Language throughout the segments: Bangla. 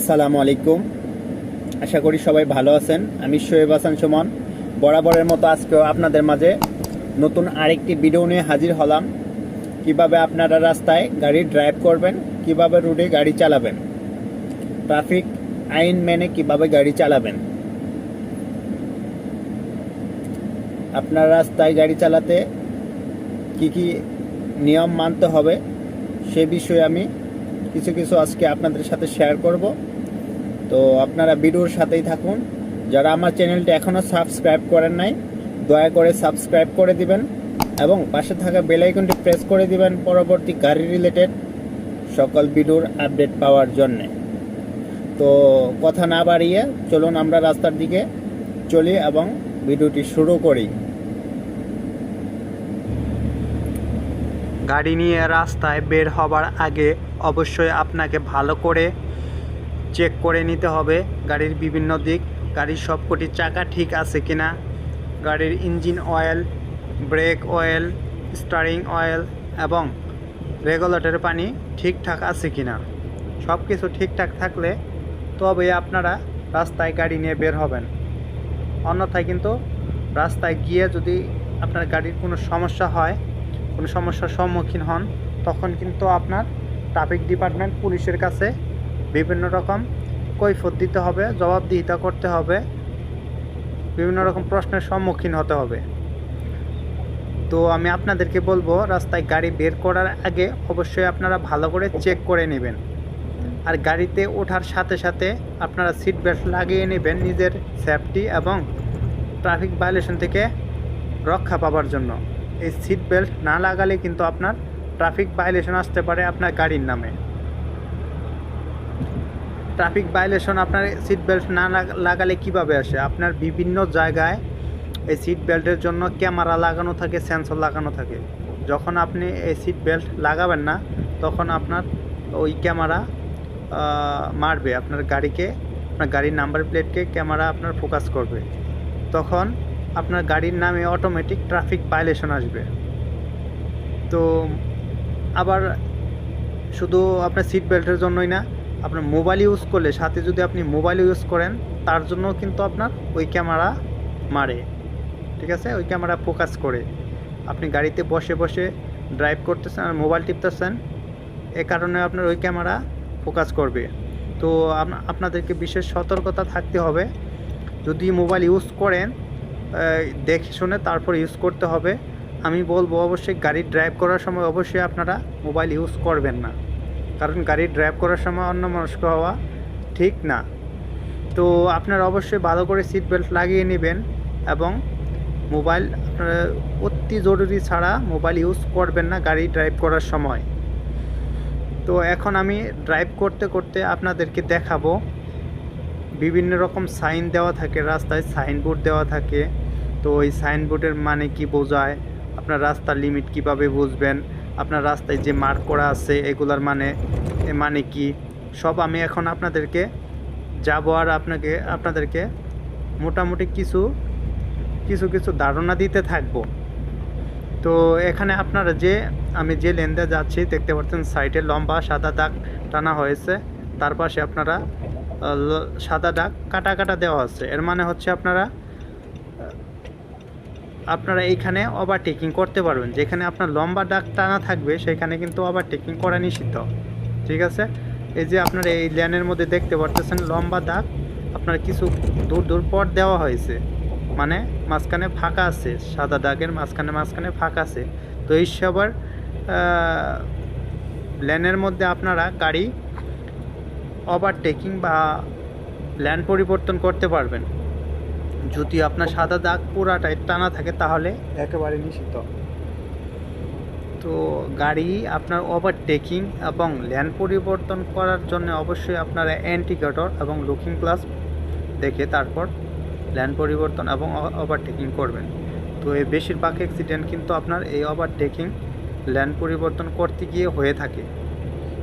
আসসালামু আলাইকুম। আশা করি সবাই ভালো আছেন। আমি শোয়েব হাসান সুমন বরাবরের মতো আজকেও আপনাদের মাঝে নতুন আরেকটি ভিডিও নিয়ে হাজির হলাম। কিভাবে আপনারা রাস্তায় গাড়ি ড্রাইভ করবেন, কিভাবে রোডে গাড়ি চালাবেন, ট্রাফিক আইন মেনে কিভাবে গাড়ি চালাবেন। আপনার রাস্তায় গাড়ি চালাতে কি কি নিয়ম মানতে হবে সে বিষয়ে আমি কিছু আজকে আপনাদের সাথে শেয়ার করব। তো আপনারা ভিডিওর সাথেই থাকুন। যারা আমার চ্যানেলটি এখনও সাবস্ক্রাইব করেন নাই, দয়া করে সাবস্ক্রাইব করে দিবেন এবং পাশে থাকা বেল আইকনটি প্রেস করে দিবেন পরবর্তী গাড়ি রিলেটেড সকল ভিডিওর আপডেট পাওয়ার জন্যে। তো কথা না বাড়িয়ে চলুন আমরা রাস্তার দিকে চলি এবং ভিডিওটি শুরু করি। গাড়ি নিয়ে রাস্তায় বের হবার আগে অবশ্যই আপনাকে ভালো করে চেক করে নিতে হবে গাড়ির বিভিন্ন দিক, গাড়ির সবকটি চাকা ঠিক আছে কিনা, গাড়ির engine oil, break oil, steering oil এবং রেগুলেটরের পানি ঠিকঠাক আছে কিনা। সব কিছু ঠিকঠাক থাকলে তবে আপনারা রাস্তায় গাড়ি নিয়ে বের হবেন। অন্যথায় কিন্তু রাস্তায় গিয়ে যদি আপনার গাড়ির কোনো সমস্যা হয়, কোনো সমস্যার সম্মুখীন হন, তখন কিন্তু আপনার ট্রাফিক ডিপার্টমেন্ট পুলিশের কাছে বিভিন্ন রকম কৈফিয়ত দিতে হবে, জবাবদিহিতা করতে হবে, বিভিন্ন রকম প্রশ্নের সম্মুখীন হতে হবে। তো আমি আপনাদেরকে বলবো রাস্তায় গাড়ি বের করার আগে অবশ্যই আপনারা ভালো করে চেক করে নেবেন। আর গাড়িতে ওঠার সাথে সাথে আপনারা সিট বেল্ট লাগিয়ে নেবেন নিজের সেফটি এবং ট্রাফিক ভায়োলেশন থেকে রক্ষা পাওয়ার জন্য। এই সিট বেল্ট না লাগালে কিন্তু আপনার ট্রাফিক ভায়োলেশন আসতে পারে আপনার গাড়ির নামে। ট্রাফিক ভায়োলেশন আপনার সিট বেল্ট না লাগালে কিভাবে আসে? আপনার বিভিন্ন জায়গায় এই সিট বেল্টের জন্য ক্যামেরা লাগানো থাকে, সেন্সর লাগানো থাকে। যখন আপনি এই সিট বেল্ট লাগাবেন না তখন আপনার ওই ক্যামেরা মারবে আপনার গাড়িকে, আপনার গাড়ির নাম্বার প্লেটকে ক্যামেরা আপনার ফোকাস করবে। তখন আপনার গাড়ির নামে অটোমেটিক ট্রাফিক ভায়োলেশন আসবে। তো আবার শুধু আপনার সিট বেল্টের জন্যই না, আপনার মোবাইল ইউজ করলে সাথে যদি আপনি মোবাইল ইউজ করেন তার জন্য কিন্তু আপনার ওই ক্যামেরা মারে, ঠিক আছে? ওই ক্যামেরা ফোকাস করে আপনি গাড়িতে বসে বসে ড্রাইভ করতেছেন আর মোবাইল টিপতেছেন, এ কারণে আপনার ওই ক্যামেরা ফোকাস করবে। তো আপনাদেরকে বিশেষ সতর্কতা থাকতে হবে। যদি মোবাইল ইউজ করেন দেখে শুনে তারপর ইউজ করতে হবে। আমি বলবো অবশ্যই গাড়ি ড্রাইভ করার সময় অবশ্যই আপনারা মোবাইল ইউজ করবেন না, কারণ গাড়ি ড্রাইভ করার সময় অন্যমনস্ক হওয়া ঠিক না। তো আপনারা অবশ্যই ভালো করে সিট বেল্ট লাগিয়ে নেবেন এবং মোবাইল আপনারা অতি জরুরি ছাড়া মোবাইল ইউজ করবেন না গাড়ি ড্রাইভ করার সময়। তো এখন আমি ড্রাইভ করতে করতে আপনাদেরকে দেখাবো বিভিন্ন রকম সাইন দেওয়া থাকে রাস্তায়, সাইনবোর্ড দেওয়া থাকে। তো ওই সাইনবোর্ডের মানে কি বোঝায়, আপনার রাস্তার লিমিট কিভাবে বুঝবেন, আপনার রাস্তায় যে মার্ক করা আছে এগুলার মানে কি, সব আমি এখন আপনাদেরকে যাবো আর আপনাদেরকে মোটামুটি কিছু ধারণা দিতে থাকবো। তো এখানে আপনারা আমি যে লেনদে যাচ্ছি দেখতে পাচ্ছেন সাইডে লম্বা সাদা দাগ টানা হয়েছে, তার পাশে আপনারা সাদা দাগ কাটা দেওয়া আছে। এর মানে হচ্ছে আপনারা এইখানে ওভারটেকিং করতে পারবেন। যেখানে আপনার লম্বা দাগ টানা থাকবে সেখানে কিন্তু ওভারটেকিং করা নিষিদ্ধ, ঠিক আছে? এই যে আপনারা এই লেনের মধ্যে দেখতে পাচ্ছেন লম্বা দাগ আপনার কিছু দূর পর দেওয়া হয়েছে, মানে মাঝখানে ফাঁকা আছে, সাদা দাগের মাঝখানে ফাঁকা আছে। তো এই সবার লেনের মধ্যে আপনারা গাড়ি ওভারটেকিং বা লেন পরিবর্তন করতে পারবেন। যদি আপনার সাদা দাগ পুরাটাই টানা থাকে তাহলে একেবারে নিষিদ্ধ। তো গাড়ি আপনার ওভারটেকিং এবং লেন পরিবর্তন করার জন্য অবশ্যই আপনারা ইন্ডিকেটর এবং লুকিং গ্লাস দেখে তারপর লেন পরিবর্তন এবং ওভারটেকিং করবেন। তো এই বেশিরভাগ অ্যাক্সিডেন্ট কিন্তু আপনার এই ওভারটেকিং লেন পরিবর্তন করতে গিয়ে হয়ে থাকে।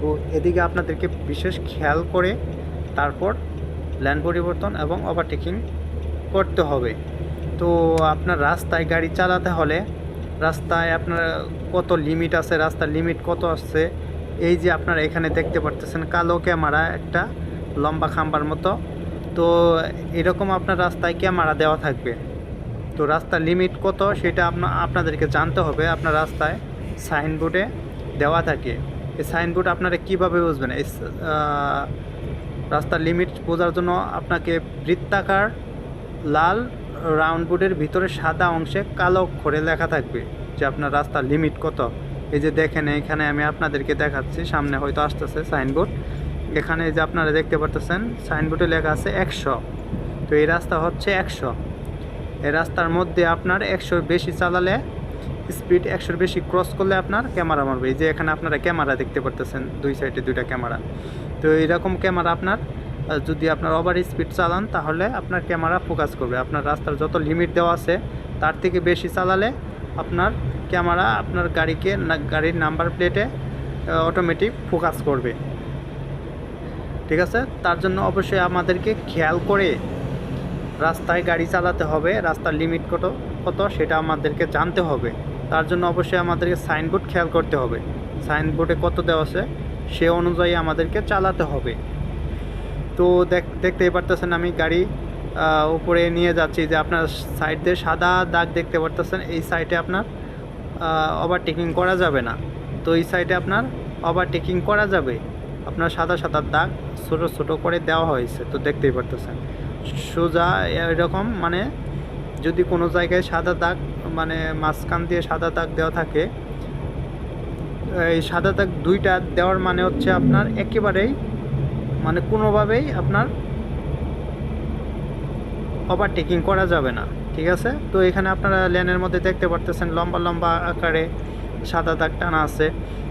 তো এদিকে আপনাদেরকে বিশেষ খেয়াল করে তারপর লেন পরিবর্তন এবং ওভারটেকিং করতে হবে। তো আপনার রাস্তায় গাড়ি চালাতে হলে রাস্তায় আপনার কত লিমিট আছে, রাস্তার লিমিট কত আসছে, এই যে আপনারা এখানে দেখতে পারতেছেন কালো ক্যামেরা একটা লম্বা খাম্বার মতো। তো এরকম আপনার রাস্তায় ক্যামেরা দেওয়া থাকবে। তো রাস্তার লিমিট কত সেটা আপনাদেরকে জানতে হবে। আপনার রাস্তায় সাইনবোর্ডে দেওয়া থাকে। এই সাইনবোর্ড আপনারা কীভাবে বুঝবেন? এই রাস্তার লিমিট বোঝার জন্য আপনাকে বৃত্তাকার লাল রাউন্ড বোর্ডের ভিতরে সাদা অংশে কালো অক্ষরে লেখা থাকবে যে আপনার রাস্তার লিমিট কত। এই যে দেখেন, এখানে আমি আপনাদেরকে দেখাচ্ছি, সামনে হয়তো আসতেছে সাইনবোর্ড। এখানে যে আপনারা দেখতে পারতেছেন সাইনবোর্ডে লেখা আছে 100। তো এই রাস্তা হচ্ছে 100। এই রাস্তার মধ্যে আপনার 100-র বেশি চালালে, স্পিড 100-র বেশি ক্রস করলে আপনার ক্যামেরা মারবে। এই যে এখানে আপনারা ক্যামেরা দেখতে পারতেছেন, দুই সাইডে দুইটা ক্যামেরা। তো এইরকম ক্যামেরা আপনার যদি আপনার ওভার স্পিড চালান তাহলে আপনার ক্যামেরা ফোকাস করবে। আপনার রাস্তার যত লিমিট দেওয়া আছে তার থেকে বেশি চালালে আপনার ক্যামেরা আপনার গাড়ির নাম্বার প্লেটে অটোমেটিক ফোকাস করবে। ঠিক আছে? তার জন্য অবশ্যই আমাদেরকে খেয়াল করে রাস্তায় গাড়ি চালাতে হবে। রাস্তার লিমিট কত সেটা আমাদেরকে জানতে হবে। তার জন্য অবশ্যই আমাদেরকে সাইনবোর্ড খেয়াল করতে হবে। সাইনবোর্ডে কত দেওয়া আছে সে অনুযায়ী আমাদেরকে চালাতে হবে। তো দেখতেই পারতেছেন আমি গাড়ি উপরে নিয়ে যাচ্ছি, যে আপনার সাইড দিয়ে সাদা দাগ দেখতে পারতেছেন। এই সাইডে আপনার ওভারটেকিং করা যাবে না। তো এই সাইডে আপনার ওভারটেকিং করা যাবে। আপনার সাদা সাদা দাগ ছোটো ছোটো করে দেওয়া হয়েছে, তো দেখতেই পারতেছেন। সোজা এরকম, মানে যদি কোনো জায়গায় সাদা দাগ, মানে মাঝখান দিয়ে সাদা দাগ দেওয়া থাকে, এই সাদা দাগ দুইটা দেওয়ার মানে হচ্ছে আপনার একেবারেই, মানে কোনোভাবেই আপনার ওভারটেকিং করা যাবে না। ঠিক আছে? তো এখানে আপনারা লেনের মধ্যে দেখতে পারতেছেন লম্বা লম্বা আকারে সাদা দাগ টানা আছে।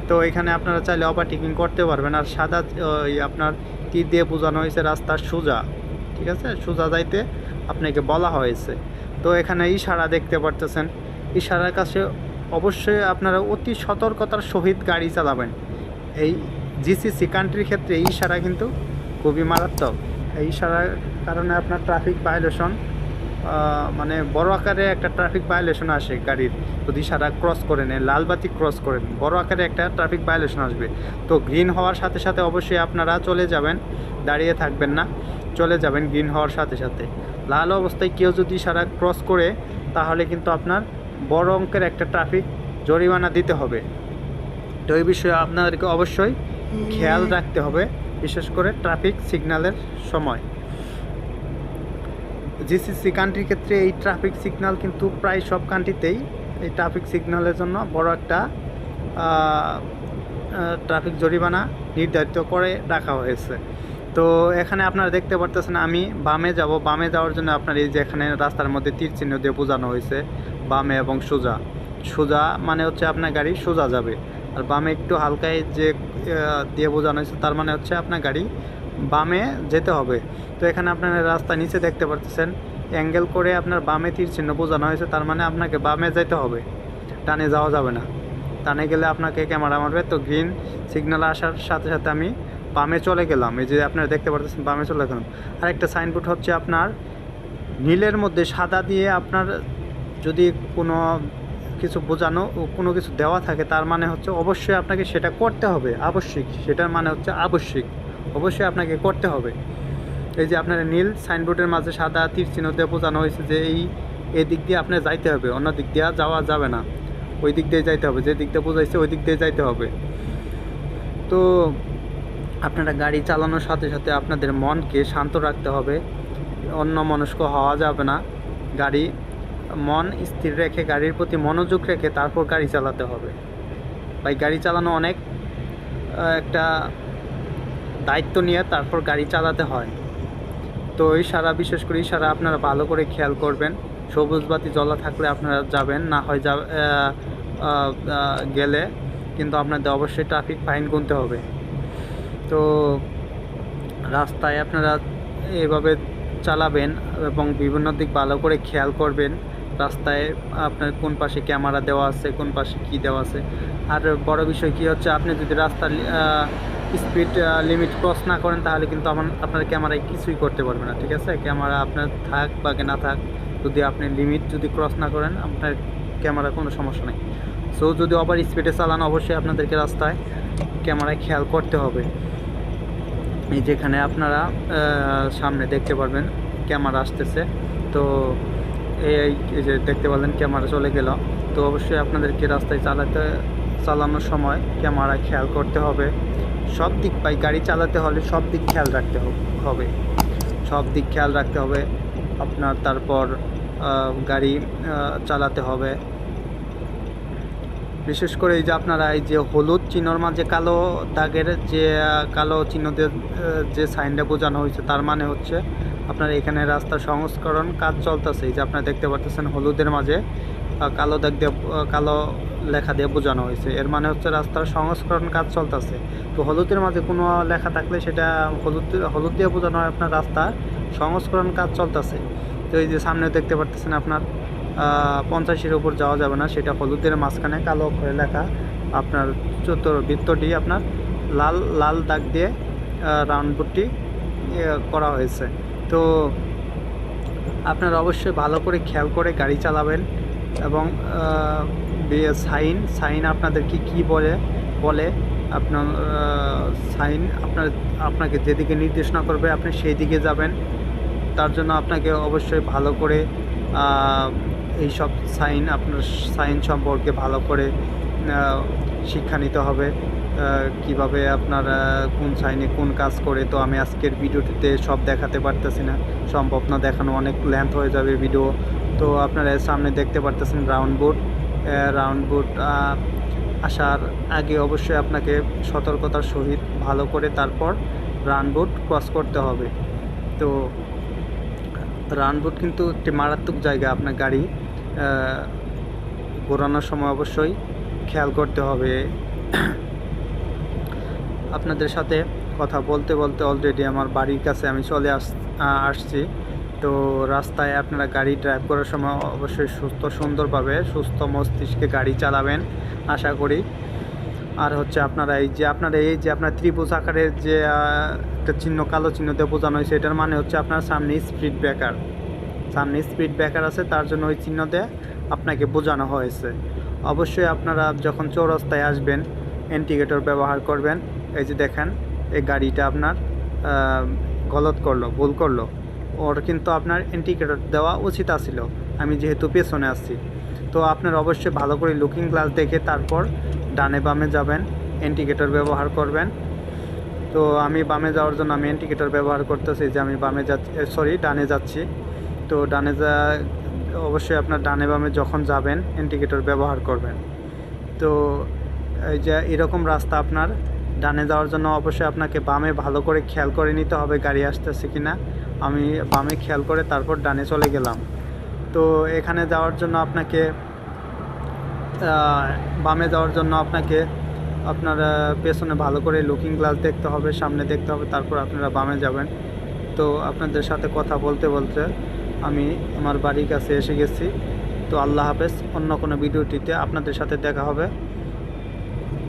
তো এখানে আপনারা চাইলে ওভারটেকিং করতে পারবেন। আর সাদা আপনার তীর দিয়ে বোঝানো হয়েছে রাস্তা সোজা। ঠিক আছে? সোজা যাইতে আপনাকে বলা হয়েছে। তো এখানে ইশারা দেখতে পারতেছেন। ইশারার কাছে অবশ্যই আপনারা অতি সতর্কতার সহিত গাড়ি চালাবেন। এই জিসিসি কান্ট্রির ক্ষেত্রে এই ইশারা কিন্তু খুবই মারাত্মক। এই ইশারার কারণে আপনার ট্রাফিক ভায়োলেশন, মানে বড় আকারে একটা ট্রাফিক ভায়োলেশন আসে গাড়ির। যদি ইশারা ক্রস করে নেয়, লাল বাতি ক্রস করেন, বড় আকারে একটা ট্রাফিক ভায়োলেশন আসবে। তো গ্রিন হওয়ার সাথে সাথে অবশ্যই আপনারা চলে যাবেন, দাঁড়িয়ে থাকবেন না, চলে যাবেন গ্রিন হওয়ার সাথে সাথে। লাল অবস্থায় কেউ যদি ইশারা ক্রস করে তাহলে কিন্তু আপনার বড় অঙ্কের একটা ট্রাফিক জরিমানা দিতে হবে। তো এই বিষয়ে আপনাদেরকে অবশ্যই খেয়াল রাখতে হবে, বিশেষ করে ট্রাফিক সিগন্যালের সময়। জিসিসি কান্ট্রির ক্ষেত্রে এই ট্রাফিক সিগন্যাল কিন্তু প্রায় সব কান্ট্রিতেই এই ট্রাফিক সিগন্যালের জন্য বড় একটা ট্রাফিক জরিমানা নির্ধারিত করে রাখা হয়েছে। তো এখানে আপনারা দেখতে পারতেছেন আমি বামে যাব। বামে যাওয়ার জন্য আপনার এই যে এখানে রাস্তার মধ্যে তীর চিহ্ন দিয়ে বোঝানো হয়েছে বামে এবং সোজা। সোজা মানে হচ্ছে আপনার গাড়ি সোজা যাবে, আর বামে একটু হালকায় যে দিয়ে বোঝানো হয়েছে তার মানে হচ্ছে আপনার গাড়ি বামে যেতে হবে। তো এখানে আপনার রাস্তা নিচে দেখতে পাচ্ছেন অ্যাঙ্গেল করে আপনার বামে তীর চিহ্ন বোঝানো হয়েছে, তার মানে আপনাকে বামে যেতে হবে, ডানে যাওয়া যাবে না। ডানে গেলে আপনাকে ক্যামেরা মারবে। তো গ্রিন সিগন্যাল আসার সাথে সাথে আমি বামে চলে গেলাম। এই যে আপনারা দেখতে পাচ্ছেন বামে চলে গেলাম। আরেকটা সাইনবোর্ড হচ্ছে আপনার নীলের মধ্যে সাদা দিয়ে আপনার যদি কোনো কিছু বোঝানো কোনো কিছু দেওয়া থাকে তার মানে হচ্ছে অবশ্যই আপনাকে সেটা করতে হবে, আবশ্যিক। সেটার মানে হচ্ছে আবশ্যিক, অবশ্যই আপনাকে করতে হবে। এই যে আপনার নীল সাইনবোর্ডের মাঝে সাদা তীর চিহ্ন দিয়ে বোঝানো হয়েছে যে এই দিক দিয়ে আপনার যাইতে হবে, অন্য দিক দিয়ে যাওয়া যাবে না, ওই দিক দিয়ে যাইতে হবে, যে দিক দিয়ে বোঝাইছে ওই দিক দিয়ে যাইতে হবে। তো আপনারা গাড়ি চালানোর সাথে সাথে আপনাদের মনকে শান্ত রাখতে হবে, অন্য মনস্ক হওয়া যাবে না। মন স্থির রেখে গাড়ির প্রতি মনোযোগ রেখে তারপর গাড়ি চালাতে হবে। ভাই গাড়ি চালানো অনেক একটা দায়িত্ব নিয়ে তারপর গাড়ি চালাতে হয়। তো ইশারা, বিশেষ করে ইশারা আপনারা ভালো করে খেয়াল করবেন। সবুজ বাতি জ্বলা থাকলে আপনারা যাবেন, না হয় গেলে কিন্তু আপনাদের অবশ্যই ট্রাফিক ফাইন গুনতে হবে। তো রাস্তায় আপনারা এভাবে চালাবেন এবং বিভিন্ন দিক ভালো করে খেয়াল করবেন। রাস্তায় আপনার কোন পাশে ক্যামেরা দেওয়া আছে, কোন পাশে কি দেওয়া আছে। আর বড় বিষয় কি হচ্ছে, আপনি যদি রাস্তার স্পিড লিমিট ক্রস না করেন তাহলে কিন্তু আপনার ক্যামেরায় কিছুই করতে পারবে না। ঠিক আছে? ক্যামেরা আপনার থাক বা না থাক, যদি আপনি লিমিট যদি ক্রস না করেন আপনার ক্যামেরা কোনো সমস্যা নেই। সো যদি ওভার স্পিডে চালান অবশ্যই আপনাদেরকে রাস্তায় ক্যামেরায় খেয়াল করতে হবে। এই যেখানে আপনারা সামনে দেখতে পারবেন ক্যামেরা আসতেছে। তো এই যে দেখতে পারলেন ক্যামেরা চলে গেল। তো অবশ্যই আপনাদেরকে রাস্তায় চালানোর সময় ক্যামেরা খেয়াল করতে হবে। সব দিক গাড়ি চালাতে হলে সব দিক খেয়াল রাখতে হবে, সব দিক খেয়াল রাখতে হবে আপনার। তারপর গাড়ি চালাতে হবে। বিশেষ করে এই যে আপনারা এই যে হলুদ চিহ্নর মাঝে কালো দাগের যে কালো চিহ্নদের যে সাইনটা বোঝানো হয়েছে, তার মানে হচ্ছে আপনার এখানে রাস্তা সংস্করণ কাজ চলতেছে। এই যে আপনারা দেখতে পাচ্ছেন হলুদের মাঝে কালো দাগ দিয়ে কালো লেখা দিয়ে বোঝানো হয়েছে, এর মানে হচ্ছে রাস্তার সংস্করণ কাজ চলতেছে। তো হলুদের মাঝে কোনো লেখা থাকলে সেটা হলুদ দিয়ে বোঝানো হয় আপনার রাস্তা সংস্করণ কাজ চলতেছে। তো এই যে সামনে দেখতে পাচ্ছেন আপনার 50-এর উপর যাওয়া যাবে না, সেটা হলুদের মাঝখানে কালো অক্ষরে লেখা। আপনার বৃত্তটি আপনার লাল দাগ দিয়ে রাউন্ড বুটটি করা হয়েছে। তো আপনারা অবশ্যই ভালো করে খেয়াল করে গাড়ি চালাবেন। এবং সাইন আপনাদেরকে কি বলে আপনার সাইন আপনাকে যেদিকে নির্দেশনা করবে আপনি সেই দিকে যাবেন। তার জন্য আপনাকে অবশ্যই ভালো করে এই সব আপনার সাইন সম্পর্কে ভালো করে শিক্ষা নিতে হবে, কিভাবে আপনার কোন সাইনে কোন কাজ করে। তো আমি আজকের ভিডিওটিতে সব দেখাতে পারতেছি না, সম্ভব না দেখানো, অনেক লেন্থ হয়ে যাবে ভিডিও। তো আপনারা সামনে দেখতে পারতেছেন রাউন্ড বোর্ড আসার আগে অবশ্যই আপনাকে সতর্কতার সহিত ভালো করে তারপর রাউন্ড বোর্ড ক্রস করতে হবে। তো রাউন্ড বোর্ড কিন্তু একটি মারাত্মক জায়গা, আপনার গাড়ি ঘোরানোর সময় অবশ্যই খেয়াল করতে হবে। আপনাদের সাথে কথা বলতে বলতে অলরেডি আমার বাড়ির কাছে আমি চলে আসছি। তো রাস্তায় আপনারা গাড়ি ড্রাইভ করার সময় অবশ্যই সুন্দরভাবে সুস্থ মস্তিষ্কে গাড়ি চালাবেন আশা করি। আর হচ্ছে আপনারা এই যে আপনার ত্রিভুজ আকারের যে একটা চিহ্ন কালো চিহ্ন দিয়ে বোঝানো হয়েছে, এটার মানে হচ্ছে আপনার সামনে স্পিড ব্রেকার আছে, তার জন্য ওই চিহ্ন দিয়ে আপনাকে বোঝানো হয়েছে। অবশ্যই আপনারা যখন চৌরাস্তায় আসবেন ইন্ডিকেটর ব্যবহার করবেন। এই যে দেখেন এই গাড়িটা আপনার ভুল করলো, ওর কিন্তু আপনার ইন্ডিকেটর দেওয়া উচিত আছিল, আমি যেহেতু পেছনে আসছি। তো আপনার অবশ্যই ভালো করে লুকিং গ্লাস দেখে তারপর ডানে বামে যাবেন, ইন্ডিকেটর ব্যবহার করবেন। তো আমি বামে যাওয়ার জন্য আমি ইন্ডিকেটর ব্যবহার করতেছি, যে আমি ডানে যাচ্ছি। তো অবশ্যই আপনার ডানে বামে যখন যাবেন ইন্ডিকেটর ব্যবহার করবেন। তো এই যে এরকম রাস্তা আপনার ডানে যাওয়ার জন্য অবশ্যই আপনাকে বামে ভালো করে খেয়াল করে নিতে হবে গাড়ি আসতেছে কিনা। আমি বামে খেয়াল করে তারপর ডানে চলে গেলাম। তো এখানে যাওয়ার জন্য আপনাকে বামে যাওয়ার জন্য আপনাকে আপনার পেছনে ভালো করে লুকিং গ্লাস দেখতে হবে, সামনে দেখতে হবে, তারপর আপনারা বামে যাবেন। তো আপনাদের সাথে কথা বলতে বলতে আমি আমার বাড়ির কাছে এসে গেছি। তো আল্লাহ হাফেজ, অন্য কোনো ভিডিওটিতে আপনাদের সাথে দেখা হবে।